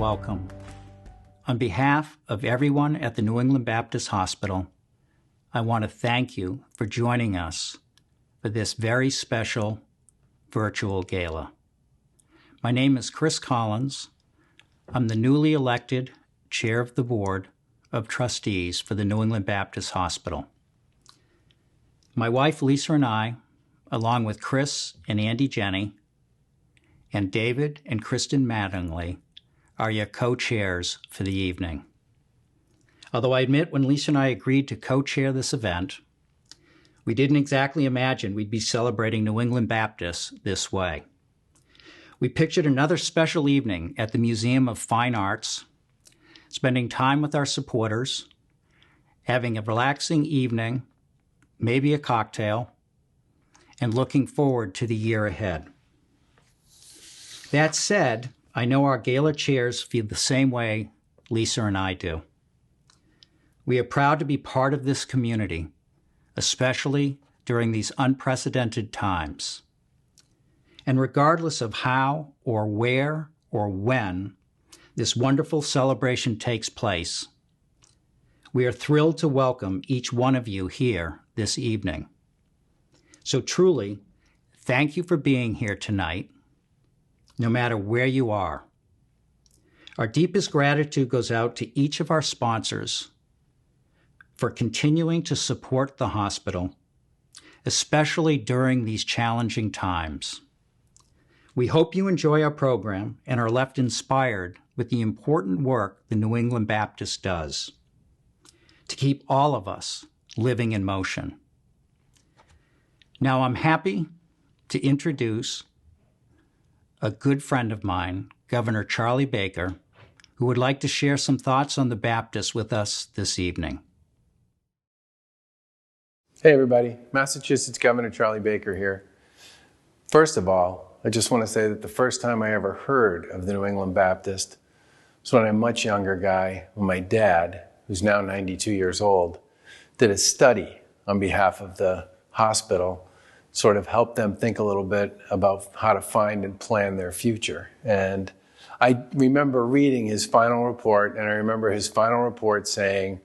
welcome. On behalf of everyone at the New England Baptist Hospital, I want to thank you for joining us for this very special virtual gala. My name is Chris Collins. I'm the newly elected chair of the Board of Trustees for the New England Baptist Hospital. My wife Lisa and I, along with Chris and Andy Jenny, and David and Kristen Mattingly, are your co-chairs for the evening. Although I admit when Lisa and I agreed to co-chair this event, we didn't exactly imagine we'd be celebrating New England Baptists this way. We pictured another special evening at the Museum of Fine Arts, spending time with our supporters, having a relaxing evening, maybe a cocktail, and looking forward to the year ahead. That said, I know our gala chairs feel the same way Lisa and I do. We are proud to be part of this community, especially during these unprecedented times. And regardless of how or where or when this wonderful celebration takes place, we are thrilled to welcome each one of you here this evening. So truly, thank you for being here tonight, no matter where you are. Our deepest gratitude goes out to each of our sponsors for continuing to support the hospital, especially during these challenging times. We hope you enjoy our program and are left inspired with the important work the New England Baptist does to keep all of us living in motion. Now I'm happy to introduce a good friend of mine, Governor Charlie Baker, who would like to share some thoughts on the Baptists with us this evening. Hey everybody, Massachusetts Governor Charlie Baker here. First of all, I just want to say that the first time I ever heard of the New England Baptist was when a much younger guy, when my dad, who's now 92 years old, did a study on behalf of the hospital, sort of helped them think a little bit about how to find and plan their future. And I remember reading his final report, and I remember his final report saying,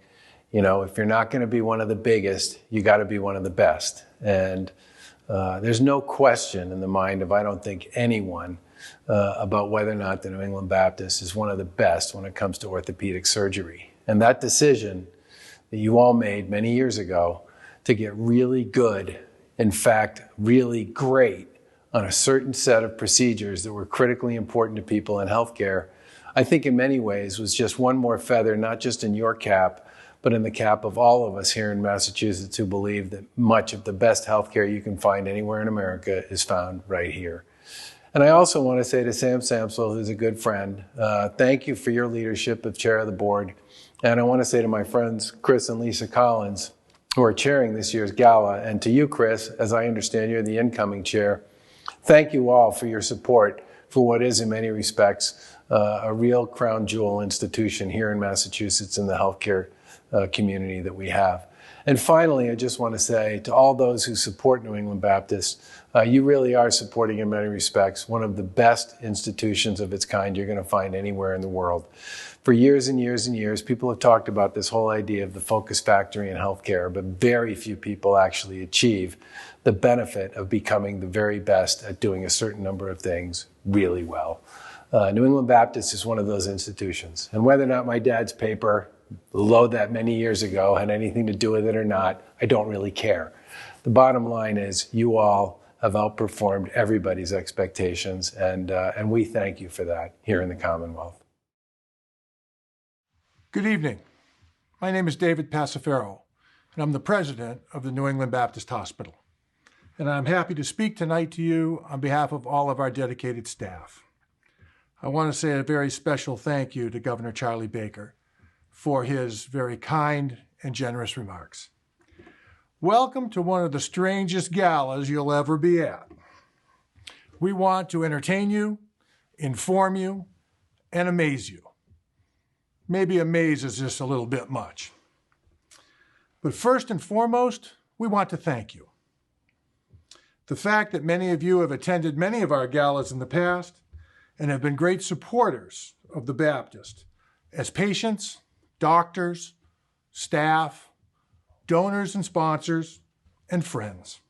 you know, if you're not going to be one of the biggest, you got to be one of the best. And there's no question in the mind of, I don't think, anyone about whether or not the New England Baptist is one of the best when it comes to orthopedic surgery. And that decision that you all made many years ago to get really good, in fact, really great on a certain set of procedures that were critically important to people in healthcare, I think in many ways was just one more feather, not just in your cap, but in the cap of all of us here in Massachusetts who believe that much of the best healthcare you can find anywhere in America is found right here. And I also want to say to Sam Samsel, who's a good friend, thank you for your leadership of chair of the board. And I want to say to my friends, Chris and Lisa Collins, who are chairing this year's gala, and to you, Chris, as I understand you're the incoming chair, thank you all for your support for what is in many respects a real crown jewel institution here in Massachusetts in the healthcare community that we have. And finally, I just want to say to all those who support New England Baptist, you really are supporting in many respects one of the best institutions of its kind you're going to find anywhere in the world. For years and years and years, people have talked about this whole idea of the focus factory in healthcare, but very few people actually achieve the benefit of becoming the very best at doing a certain number of things really well. New England Baptist is one of those institutions. And whether or not my dad's paper, load that many years ago, had anything to do with it or not, I don't really care. The bottom line is you all have outperformed everybody's expectations, and we thank you for that here in the Commonwealth. Good evening. My name is David Pacifaro, and I'm the president of the New England Baptist Hospital. And I'm happy to speak tonight to you on behalf of all of our dedicated staff. I want to say a very special thank you to Governor Charlie Baker for his very kind and generous remarks. Welcome to one of the strangest galas you'll ever be at. We want to entertain you, inform you, and amaze you. Maybe amaze is just a little bit much. But first and foremost, we want to thank you. The fact that many of you have attended many of our galas in the past and have been great supporters of the Baptist as patients, doctors, staff, donors and sponsors, and friends,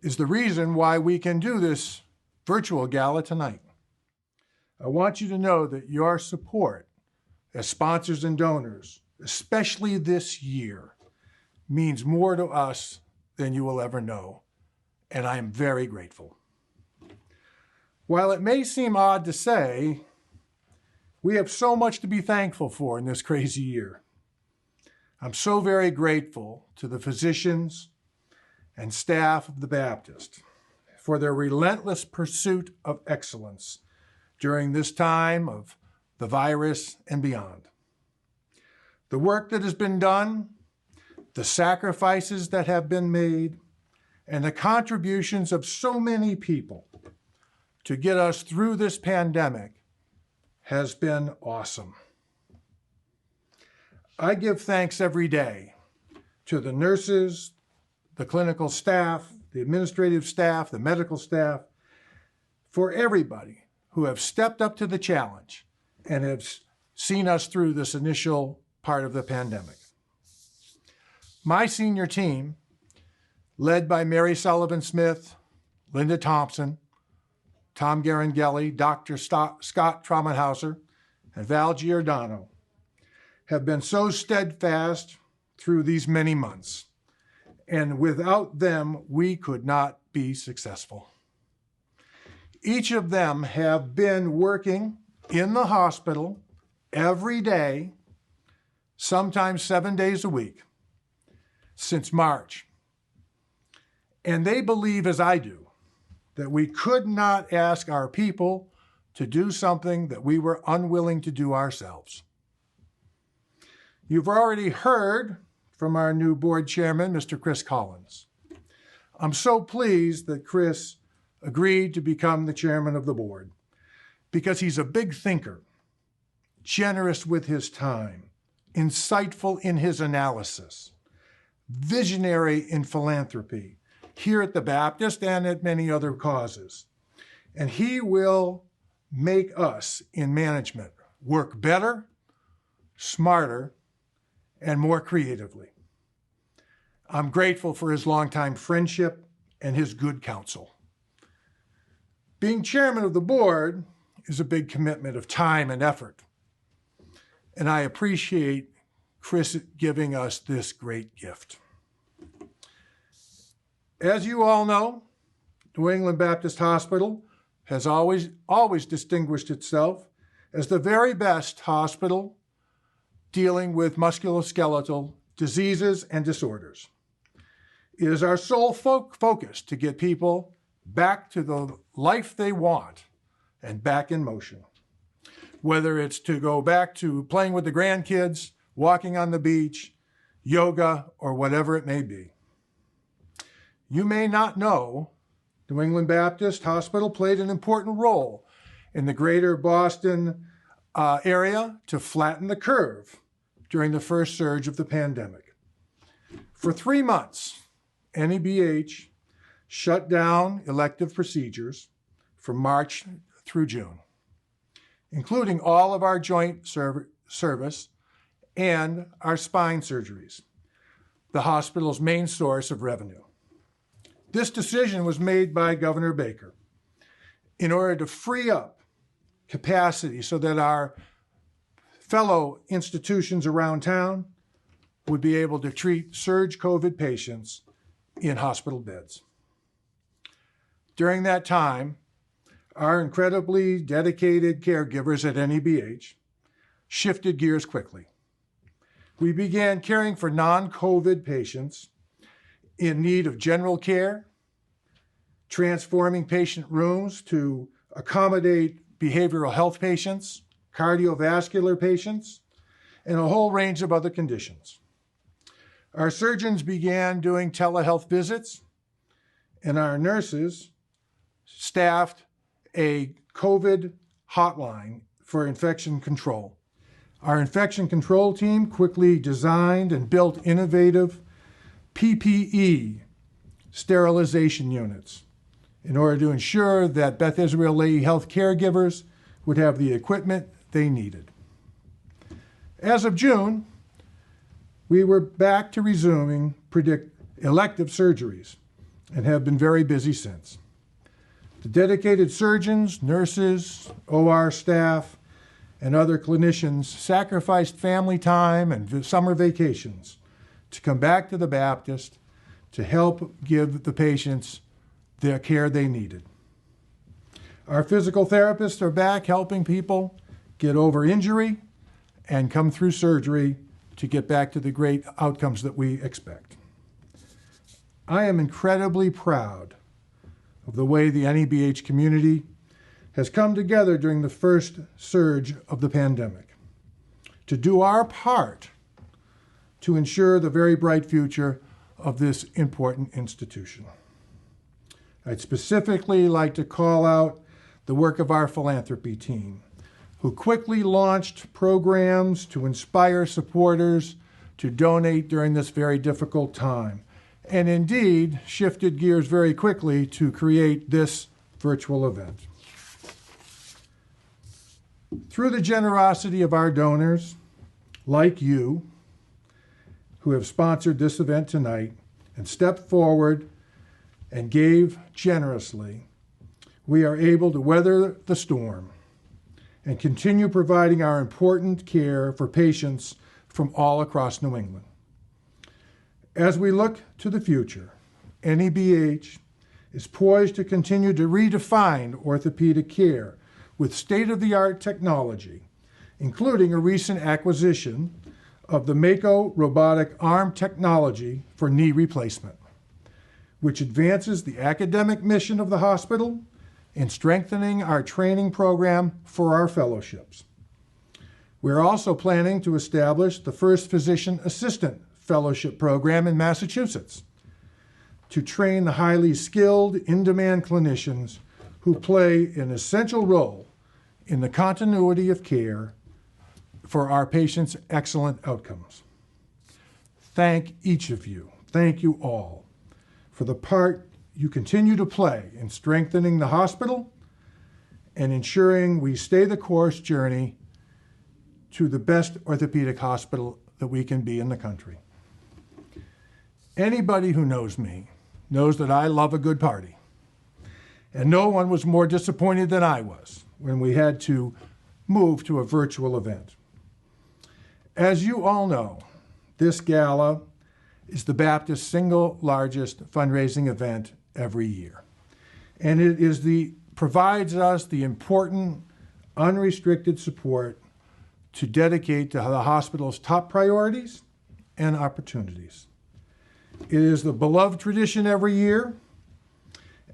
is the reason why we can do this virtual gala tonight. I want you to know that your support as sponsors and donors, especially this year, means more to us than you will ever know, and I am very grateful. While it may seem odd to say, we have so much to be thankful for in this crazy year. I'm so very grateful to the physicians and staff of the Baptist for their relentless pursuit of excellence during this time of the virus and beyond. The work that has been done, the sacrifices that have been made, and the contributions of so many people to get us through this pandemic has been awesome. I give thanks every day to the nurses, the clinical staff, the administrative staff, the medical staff, for everybody who have stepped up to the challenge and have seen us through this initial part of the pandemic. My senior team, led by Mary Sullivan Smith, Linda Thompson, Tom Garangelli, Dr. Scott Traumenhauser, and Val Giordano, have been so steadfast through these many months. And without them, we could not be successful. Each of them have been working in the hospital every day, sometimes 7 days a week, since March. And they believe, as I do, that we could not ask our people to do something that we were unwilling to do ourselves. You've already heard from our new board chairman, Mr. Chris Collins. I'm so pleased that Chris agreed to become the chairman of the board because he's a big thinker, generous with his time, insightful in his analysis, visionary in philanthropy, here at the Baptist and at many other causes. And he will make us in management work better, smarter, and more creatively. I'm grateful for his longtime friendship and his good counsel. Being chairman of the board is a big commitment of time and effort, and I appreciate Chris giving us this great gift. As you all know, New England Baptist Hospital has always distinguished itself as the very best hospital dealing with musculoskeletal diseases and disorders. It is our sole focus to get people back to the life they want and back in motion. Whether it's to go back to playing with the grandkids, walking on the beach, yoga, or whatever it may be. You may not know, New England Baptist Hospital played an important role in the greater Boston area to flatten the curve during the first surge of the pandemic. For 3 months, NEBH shut down elective procedures from March through June, including all of our joint service and our spine surgeries, the hospital's main source of revenue. This decision was made by Governor Baker in order to free up capacity so that our fellow institutions around town would be able to treat surge COVID patients in hospital beds. During that time, our incredibly dedicated caregivers at NEBH shifted gears quickly. We began caring for non-COVID patients in need of general care, transforming patient rooms to accommodate behavioral health patients, cardiovascular patients, and a whole range of other conditions. Our surgeons began doing telehealth visits, and our nurses staffed a COVID hotline for infection control. Our infection control team quickly designed and built innovative PPE sterilization units in order to ensure that Beth Israel Lahey Health caregivers would have the equipment they needed. As of June, we were back to resuming elective surgeries and have been very busy since. The dedicated surgeons, nurses, OR staff, and other clinicians sacrificed family time and summer vacations to come back to the Baptist to help give the patients the care they needed. Our physical therapists are back helping people get over injury and come through surgery to get back to the great outcomes that we expect. I am incredibly proud of the way the NEBH community has come together during the first surge of the pandemic to do our part to ensure the very bright future of this important institution. I'd specifically like to call out the work of our philanthropy team, who quickly launched programs to inspire supporters to donate during this very difficult time, and indeed shifted gears very quickly to create this virtual event. Through the generosity of our donors, like you, who have sponsored this event tonight and stepped forward and gave generously, we are able to weather the storm and continue providing our important care for patients from all across New England. As we look to the future, NEBH is poised to continue to redefine orthopedic care with state-of-the-art technology, including a recent acquisition of the Mako robotic arm technology for knee replacement, which advances the academic mission of the hospital in strengthening our training program for our fellowships. We're also planning to establish the first physician assistant fellowship program in Massachusetts to train the highly skilled, in-demand clinicians who play an essential role in the continuity of care for our patients' excellent outcomes. Thank each of you, thank you all, for the part you continue to play in strengthening the hospital and ensuring we stay the course journey to the best orthopedic hospital that we can be in the country. Anybody who knows me knows that I love a good party, and no one was more disappointed than I was when we had to move to a virtual event. As you all know, this gala is the Baptist's single largest fundraising event every year. And it provides us the important, unrestricted support to dedicate to the hospital's top priorities and opportunities. It is the beloved tradition every year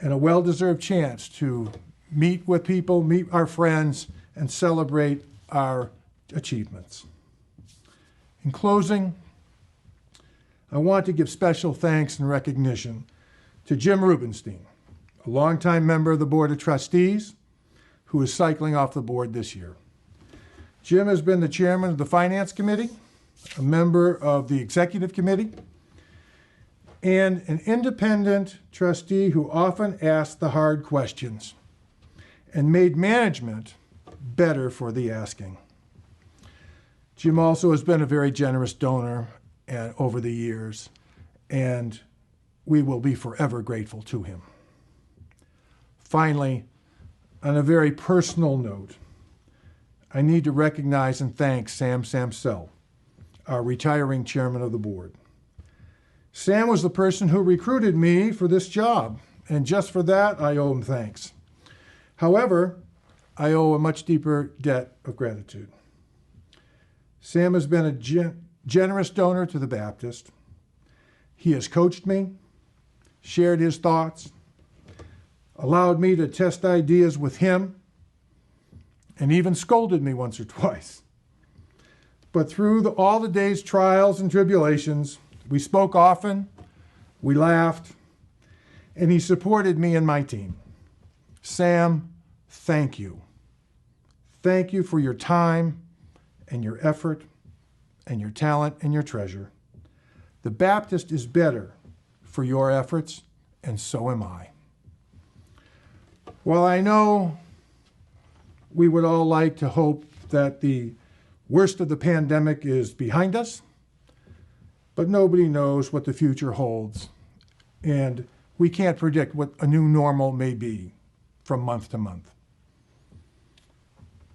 and a well-deserved chance to meet with people, meet our friends, and celebrate our achievements. In closing, I want to give special thanks and recognition to Jim Rubenstein, a longtime member of the Board of Trustees, who is cycling off the board this year. Jim has been the chairman of the Finance Committee, a member of the Executive Committee, and an independent trustee who often asked the hard questions and made management better for the asking. Jim also has been a very generous donor over the years, and we will be forever grateful to him. Finally, on a very personal note, I need to recognize and thank Sam Samsel, our retiring chairman of the board. Sam was the person who recruited me for this job, and just for that, I owe him thanks. However, I owe a much deeper debt of gratitude. Sam has been a generous donor to the Baptist. He has coached me, shared his thoughts, allowed me to test ideas with him, and even scolded me once or twice. But through all the day's trials and tribulations, we spoke often, we laughed, and he supported me and my team. Sam, thank you. Thank you for your time and your effort and your talent and your treasure. The Baptist is better for your efforts, and so am I. While I know we would all like to hope that the worst of the pandemic is behind us, but nobody knows what the future holds, and we can't predict what a new normal may be from month to month.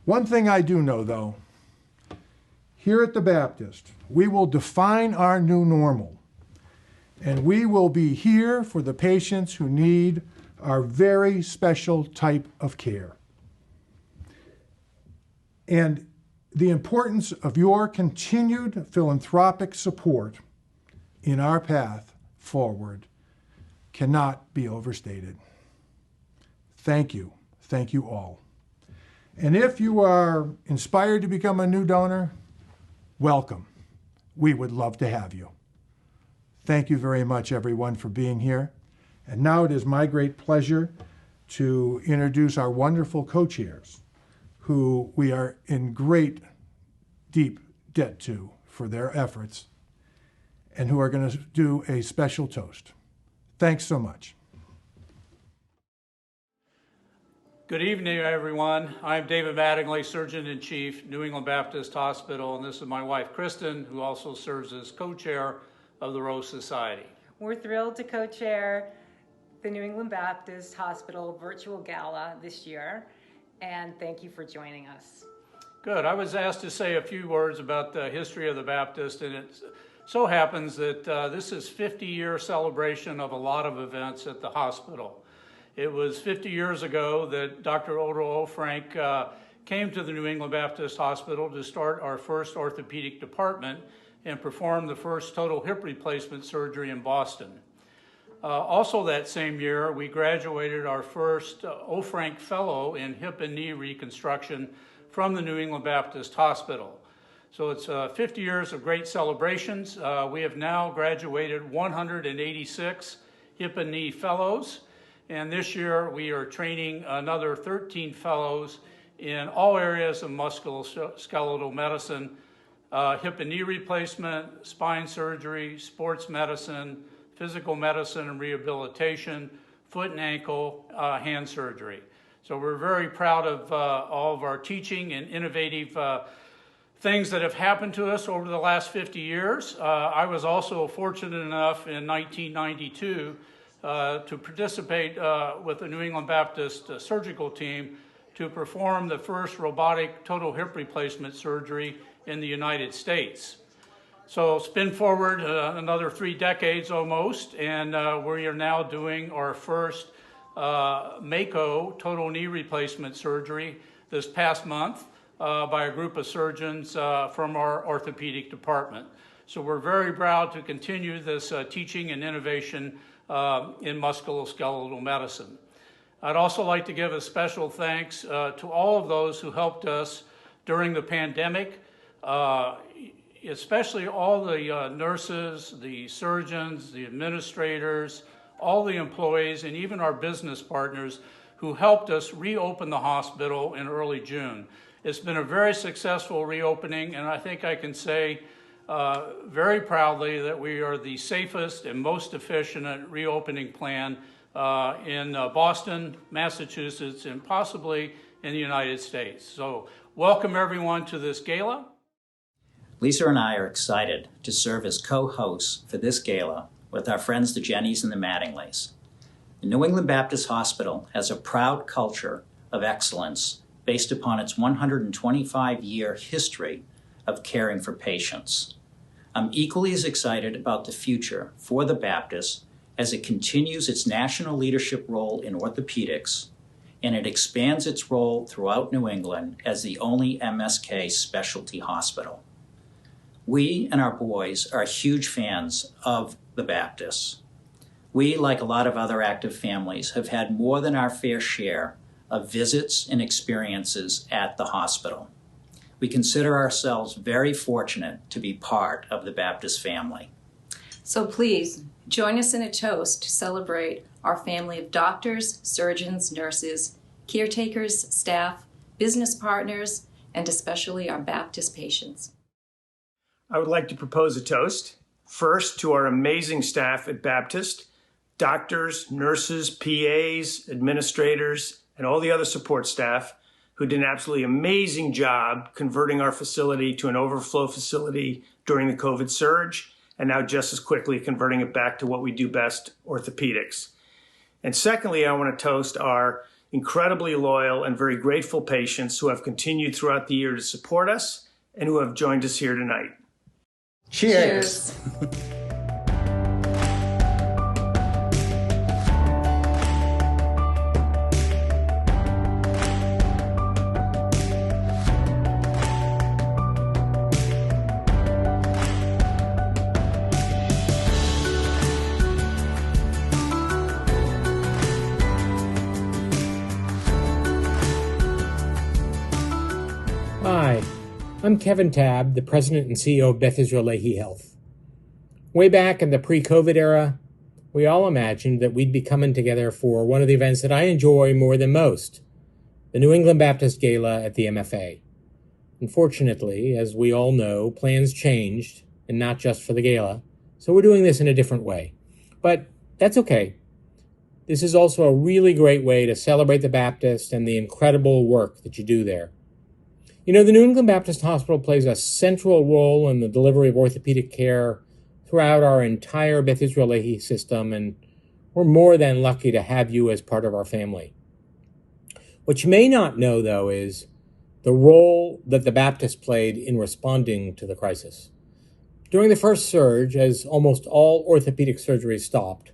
One thing I do know, though, here at the Baptist, we will define our new normal, and we will be here for the patients who need our very special type of care. And the importance of your continued philanthropic support in our path forward cannot be overstated. Thank you. Thank you all. And if you are inspired to become a new donor, welcome. We would love to have you. Thank you very much, everyone, for being here. And now it is my great pleasure to introduce our wonderful co-chairs, who we are in great, deep debt to for their efforts, and who are going to do a special toast. Thanks so much. Good evening, everyone. I'm David Mattingly, Surgeon-in-Chief, New England Baptist Hospital, and this is my wife, Kristen, who also serves as co-chair of the Rose Society. We're thrilled to co-chair the New England Baptist Hospital Virtual Gala this year, and thank you for joining us. Good. I was asked to say a few words about the history of the Baptist, and it so happens that this is 50-year celebration of a lot of events at the hospital. It was 50 years ago that Dr. Odo Frank came to the New England Baptist Hospital to start our first orthopedic department and perform the first total hip replacement surgery in Boston. Also that same year, we graduated our first O. Frank Fellow in hip and knee reconstruction from the New England Baptist Hospital. So it's 50 years of great celebrations. We have now graduated 186 hip and knee fellows. And this year we are training another 13 fellows in all areas of musculoskeletal medicine, hip and knee replacement, spine surgery, sports medicine, physical medicine and rehabilitation, foot and ankle, hand surgery. So we're very proud of all of our teaching and innovative things that have happened to us over the last 50 years. I was also fortunate enough in 1992 to participate with the New England Baptist surgical team to perform the first robotic total hip replacement surgery in the United States. So spin forward another 3 decades almost, and we are now doing our first Mako total knee replacement surgery this past month by a group of surgeons from our orthopedic department. So we're very proud to continue this teaching and innovation in musculoskeletal medicine. I'd also like to give a special thanks to all of those who helped us during the pandemic, especially all the nurses, the surgeons, the administrators, all the employees, and even our business partners who helped us reopen the hospital in early June. It's been a very successful reopening, and I think I can say very proudly that we are the safest and most efficient reopening plan in Boston, Massachusetts, and possibly in the United States. So welcome everyone to this gala. Lisa and I are excited to serve as co-hosts for this gala with our friends the Jennies and the Mattingleys. The New England Baptist Hospital has a proud culture of excellence based upon its 125-year history of caring for patients. I'm equally as excited about the future for the Baptist as it continues its national leadership role in orthopedics, and it expands its role throughout New England as the only MSK specialty hospital. We and our boys are huge fans of the Baptists. We, like a lot of other active families, have had more than our fair share of visits and experiences at the hospital. We consider ourselves very fortunate to be part of the Baptist family. So please, join us in a toast to celebrate our family of doctors, surgeons, nurses, caretakers, staff, business partners, and especially our Baptist patients. I would like to propose a toast. First, to our amazing staff at Baptist, doctors, nurses, PAs, administrators, and all the other support staff who did an absolutely amazing job converting our facility to an overflow facility during the COVID surge, and now just as quickly converting it back to what we do best, orthopedics. And secondly, I want to toast our incredibly loyal and very grateful patients who have continued throughout the year to support us and who have joined us here tonight. Cheers. Hi, I'm Kevin Tabb, the President and CEO of Beth Israel Lahey Health. Way back in the pre-COVID era, we all imagined that we'd be coming together for one of the events that I enjoy more than most, the New England Baptist Gala at the MFA. Unfortunately, as we all know, plans changed, and not just for the gala, so we're doing this in a different way. But that's okay. This is also a really great way to celebrate the Baptist and the incredible work that you do there. You know, the New England Baptist Hospital plays a central role in the delivery of orthopedic care throughout our entire Beth Israel Lahey system, and we're more than lucky to have you as part of our family. What you may not know, though, is the role that the Baptist played in responding to the crisis. During the first surge, as almost all orthopedic surgeries stopped,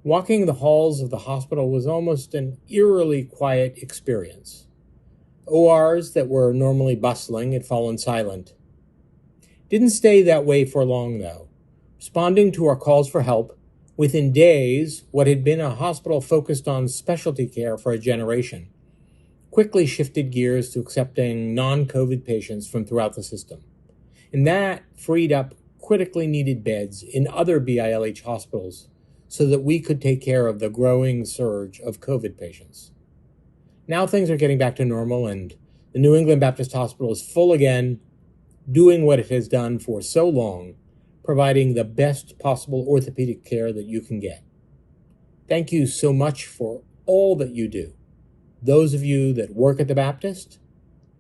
walking the halls of the hospital was almost an eerily quiet experience. ORs that were normally bustling had fallen silent. Didn't stay that way for long, though. Responding to our calls for help, within days, what had been a hospital focused on specialty care for a generation quickly shifted gears to accepting non-COVID patients from throughout the system. And that freed up critically needed beds in other BILH hospitals so that we could take care of the growing surge of COVID patients. Now things are getting back to normal, and the New England Baptist Hospital is full again, doing what it has done for so long, providing the best possible orthopedic care that you can get. Thank you so much for all that you do. Those of you that work at the Baptist,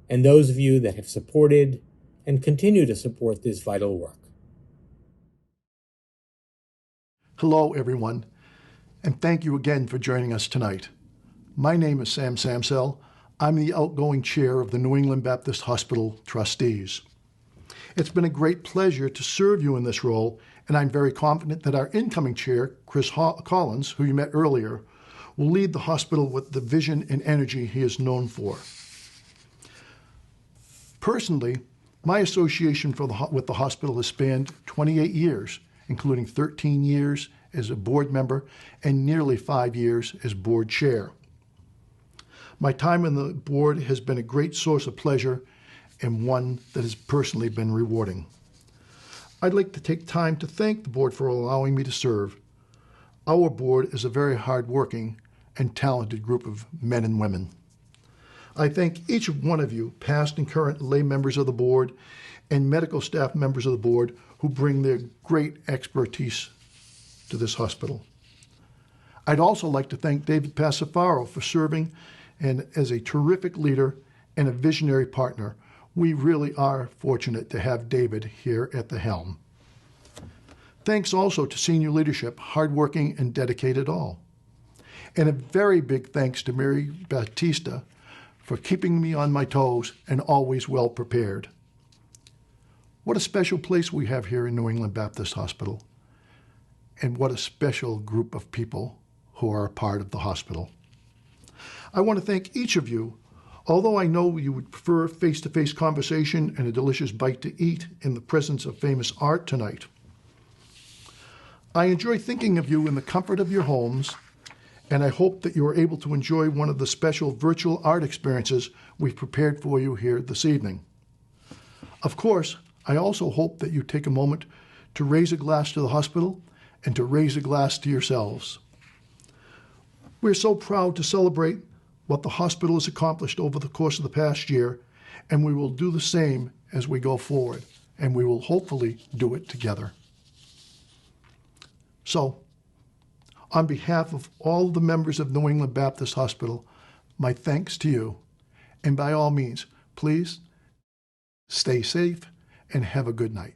and those of you that have supported and continue to support this vital work. Hello, everyone, and thank you again for joining us tonight. My name is Sam Samsel. I'm the outgoing chair of the New England Baptist Hospital Trustees. It's been a great pleasure to serve you in this role, and I'm very confident that our incoming chair, Chris Collins, who you met earlier, will lead the hospital with the vision and energy he is known for. Personally, my association with the hospital has spanned 28 years, including 13 years as a board member and nearly 5 years as board chair. My time on the board has been a great source of pleasure and one that has personally been rewarding. I'd like to take time to thank the board for allowing me to serve. Our board is a very hardworking and talented group of men and women. I thank each one of you, past and current lay members of the board and medical staff members of the board who bring their great expertise to this hospital. I'd also like to thank David Pacifaro for serving and as a terrific leader and a visionary partner. We really are fortunate to have David here at the helm. Thanks also to senior leadership, hardworking and dedicated all. And a very big thanks to Mary Batista for keeping me on my toes and always well prepared. What a special place we have here in New England Baptist Hospital. And what a special group of people who are a part of the hospital. I want to thank each of you. Although I know you would prefer face-to-face conversation and a delicious bite to eat in the presence of famous art tonight, I enjoy thinking of you in the comfort of your homes, and I hope that you are able to enjoy one of the special virtual art experiences we've prepared for you here this evening. Of course, I also hope that you take a moment to raise a glass to the hospital and to raise a glass to yourselves. We're so proud to celebrate what the hospital has accomplished over the course of the past year, and we will do the same as we go forward, and we will hopefully do it together. So, on behalf of all the members of New England Baptist Hospital, my thanks to you. And by all means, please stay safe and have a good night.